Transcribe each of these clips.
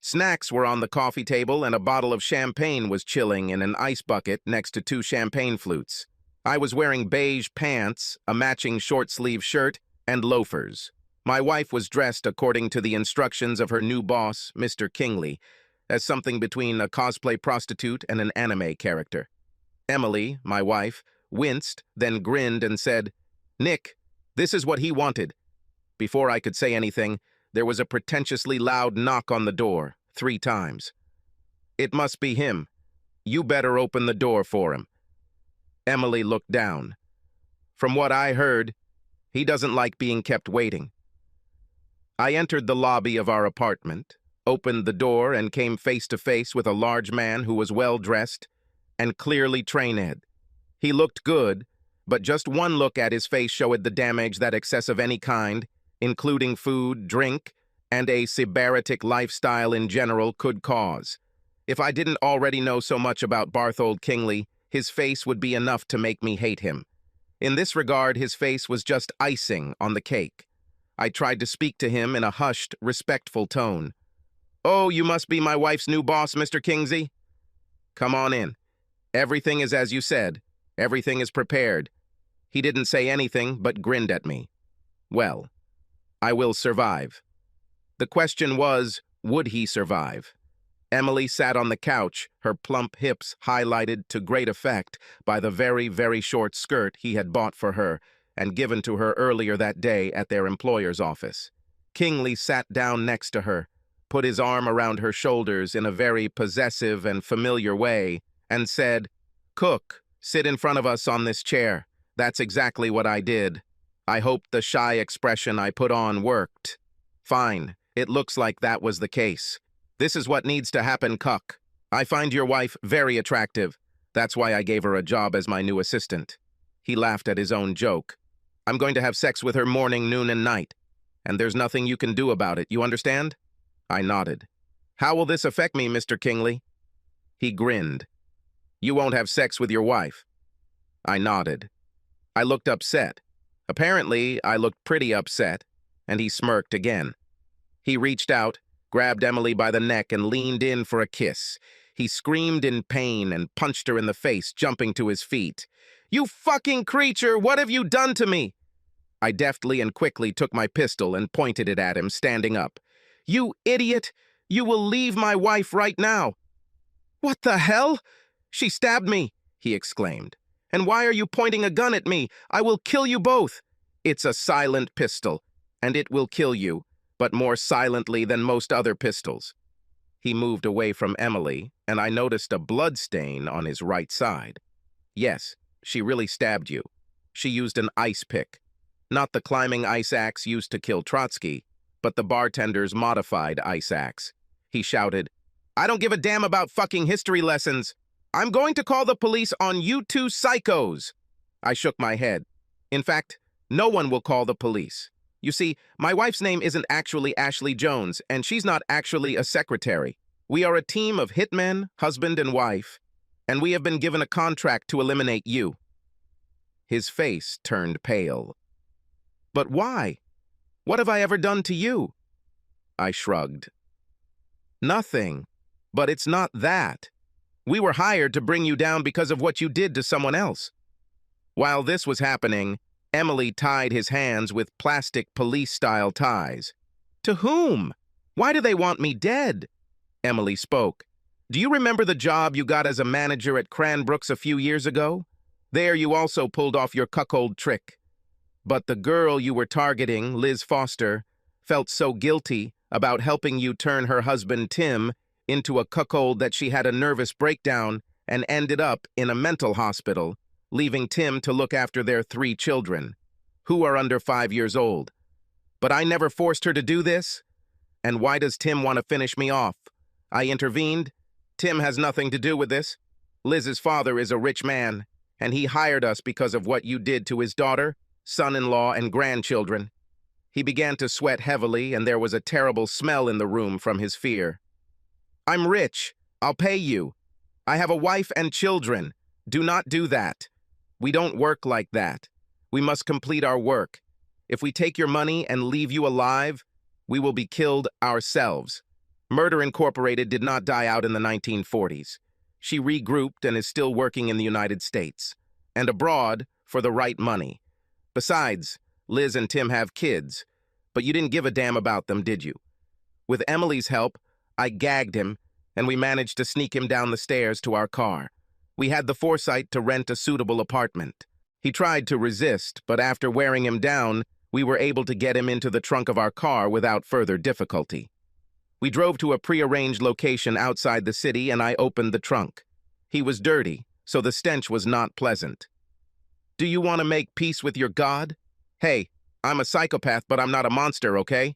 Snacks were on the coffee table and a bottle of champagne was chilling in an ice bucket next to two champagne flutes. I was wearing beige pants, a matching short-sleeve shirt, and loafers. My wife was dressed according to the instructions of her new boss, Mr. Kingley, as something between a cosplay prostitute and an anime character. Emily, my wife, winced, then grinned and said, "Nick, this is what he wanted." Before I could say anything, there was a pretentiously loud knock on the door, 3 times. "It must be him. You better open the door for him." Emily looked down. "From what I heard, he doesn't like being kept waiting." I entered the lobby of our apartment, opened the door, and came face to face with a large man who was well-dressed and clearly trained. He looked good, but just one look at his face showed the damage that excess of any kind, including food, drink, and a sybaritic lifestyle in general, could cause. If I didn't already know so much about Barthold Kingley, his face would be enough to make me hate him. In this regard, his face was just icing on the cake. I tried to speak to him in a hushed, respectful tone. "Oh, you must be my wife's new boss, Mr. Kingsley? Come on in. Everything is as you said. Everything is prepared." He didn't say anything, but grinned at me. Well, I will survive. The question was, would he survive? Emily sat on the couch, her plump hips highlighted to great effect by the very, very short skirt he had bought for her and given to her earlier that day at their employer's office. Kingley sat down next to her, put his arm around her shoulders in a very possessive and familiar way, and said, "Cook, sit in front of us on this chair." That's exactly what I did. I hope the shy expression I put on worked. Fine, it looks like that was the case. This is what needs to happen, Cuck. I find your wife very attractive. That's why I gave her a job as my new assistant. He laughed at his own joke. I'm going to have sex with her morning, noon, and night. And there's nothing you can do about it, you understand? I nodded. How will this affect me, Mr. Kingley? He grinned. You won't have sex with your wife. I nodded. I looked upset. Apparently, I looked pretty upset, and he smirked again. He reached out, grabbed Emily by the neck, and leaned in for a kiss. He screamed in pain and punched her in the face, jumping to his feet. "You fucking creature! What have you done to me?" I deftly and quickly took my pistol and pointed it at him, standing up. "You idiot! You will leave my wife right now!" "What the hell? She stabbed me!" he exclaimed. "And why are you pointing a gun at me? I will kill you both." "It's a silent pistol, and it will kill you, but more silently than most other pistols." He moved away from Emily, and I noticed a blood stain on his right side. Yes, she really stabbed you. She used an ice pick. Not the climbing ice axe used to kill Trotsky, but the bartender's modified ice axe. He shouted, "I don't give a damn about fucking history lessons. I'm going to call the police on you two psychos." I shook my head. In fact, no one will call the police. You see, my wife's name isn't actually Ashley Jones, and she's not actually a secretary. We are a team of hitmen, husband and wife, and we have been given a contract to eliminate you. His face turned pale. But why? What have I ever done to you? I shrugged. Nothing. But it's not that. We were hired to bring you down because of what you did to someone else. While this was happening, Emily tied his hands with plastic police-style ties. To whom? Why do they want me dead? Emily spoke. Do you remember the job you got as a manager at Cranbrook's a few years ago? There you also pulled off your cuckold trick. But the girl you were targeting, Liz Foster, felt so guilty about helping you turn her husband, Tim, into a cuckold that she had a nervous breakdown and ended up in a mental hospital, leaving Tim to look after their 3 children, who are under 5 years old. But I never forced her to do this. And why does Tim want to finish me off? I intervened. Tim has nothing to do with this. Liz's father is a rich man, and he hired us because of what you did to his daughter, son-in-law, and grandchildren. He began to sweat heavily, and there was a terrible smell in the room from his fear. I'm rich. I'll pay you. I have a wife and children. Do not do that. We don't work like that. We must complete our work. If we take your money and leave you alive, we will be killed ourselves. Murder Incorporated did not die out in the 1940s. She regrouped and is still working in the United States, and abroad for the right money. Besides, Liz and Tim have kids, but you didn't give a damn about them, did you? With Emily's help, I gagged him, and we managed to sneak him down the stairs to our car. We had the foresight to rent a suitable apartment. He tried to resist, but after wearing him down, we were able to get him into the trunk of our car without further difficulty. We drove to a prearranged location outside the city, and I opened the trunk. He was dirty, so the stench was not pleasant. "Do you want to make peace with your God? Hey, I'm a psychopath, but I'm not a monster, okay?"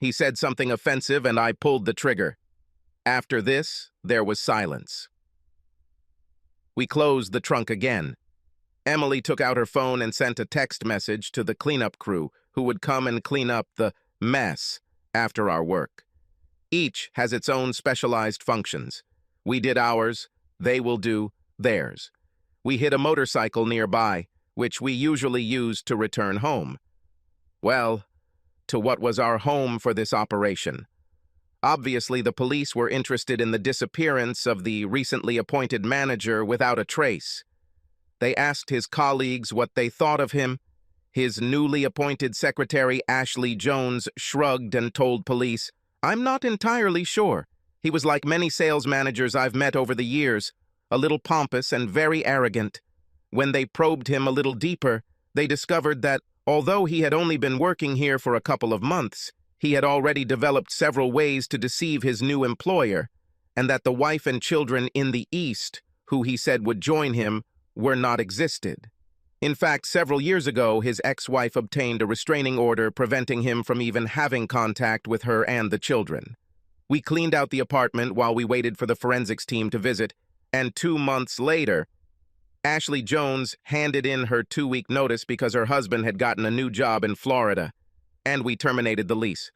He said something offensive, and I pulled the trigger. After this, there was silence. We closed the trunk again. Emily took out her phone and sent a text message to the cleanup crew who would come and clean up the mess after our work. Each has its own specialized functions. We did ours, they will do theirs. We hid a motorcycle nearby, which we usually used to return home. Well, to what was our home for this operation. Obviously, the police were interested in the disappearance of the recently appointed manager without a trace. They asked his colleagues what they thought of him. His newly appointed secretary, Ashley Jones, shrugged and told police, "I'm not entirely sure. He was like many sales managers I've met over the years, a little pompous and very arrogant. When they probed him a little deeper, they discovered that, although he had only been working here for a couple of months, he had already developed several ways to deceive his new employer, and that the wife and children in the East, who he said would join him, were not existed. In fact, several years ago, his ex-wife obtained a restraining order preventing him from even having contact with her and the children. We cleaned out the apartment while we waited for the forensics team to visit, and 2 months later, Ashley Jones handed in her 2-week notice because her husband had gotten a new job in Florida, and we terminated the lease.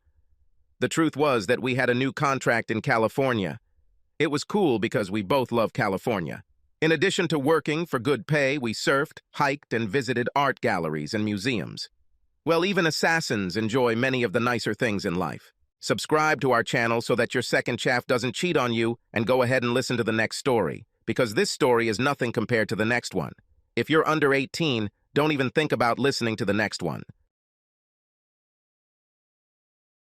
The truth was that we had a new contract in California. It was cool because we both love California. In addition to working for good pay, we surfed, hiked, and visited art galleries and museums. Well, even assassins enjoy many of the nicer things in life. Subscribe to our channel so that your second chaff doesn't cheat on you, and go ahead and listen to the next story, because this story is nothing compared to the next one. If you're under 18, don't even think about listening to the next one.